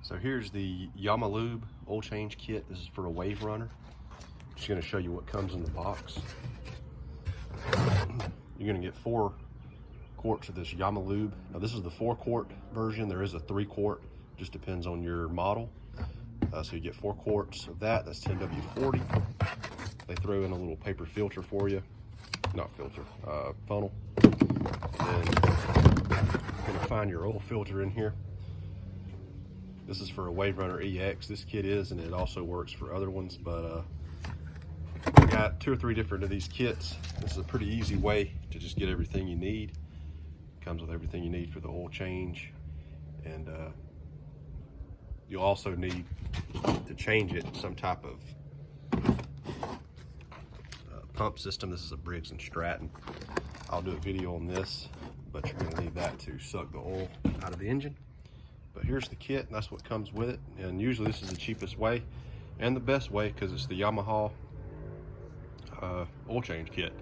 So here's the Yamalube oil change kit. This is for a Waverunner. Just going to show you what comes in the box. You're going to get 4 quarts of this Yamalube. Now this is the 4-quart version. There is a 3-quart, just depends on your model. So you get 4 quarts of that. That's 10W40. They throw in a little paper filter for you. Not filter, funnel. And you're going to find your oil filter in here. This is for a Waverunner EX. This kit is, and it also works for other ones, but I got 2 or 3 different of these kits. This is a pretty easy way to just get everything you need. Comes with everything you need for the oil change, and you'll also need to change it some type of pump system. This is a Briggs & Stratton. I'll do a video on this, but you're going to need that to suck the oil out of the engine. But here's the kit, and that's what comes with it. And usually this is the cheapest way and the best way because it's the Yamaha oil change kit.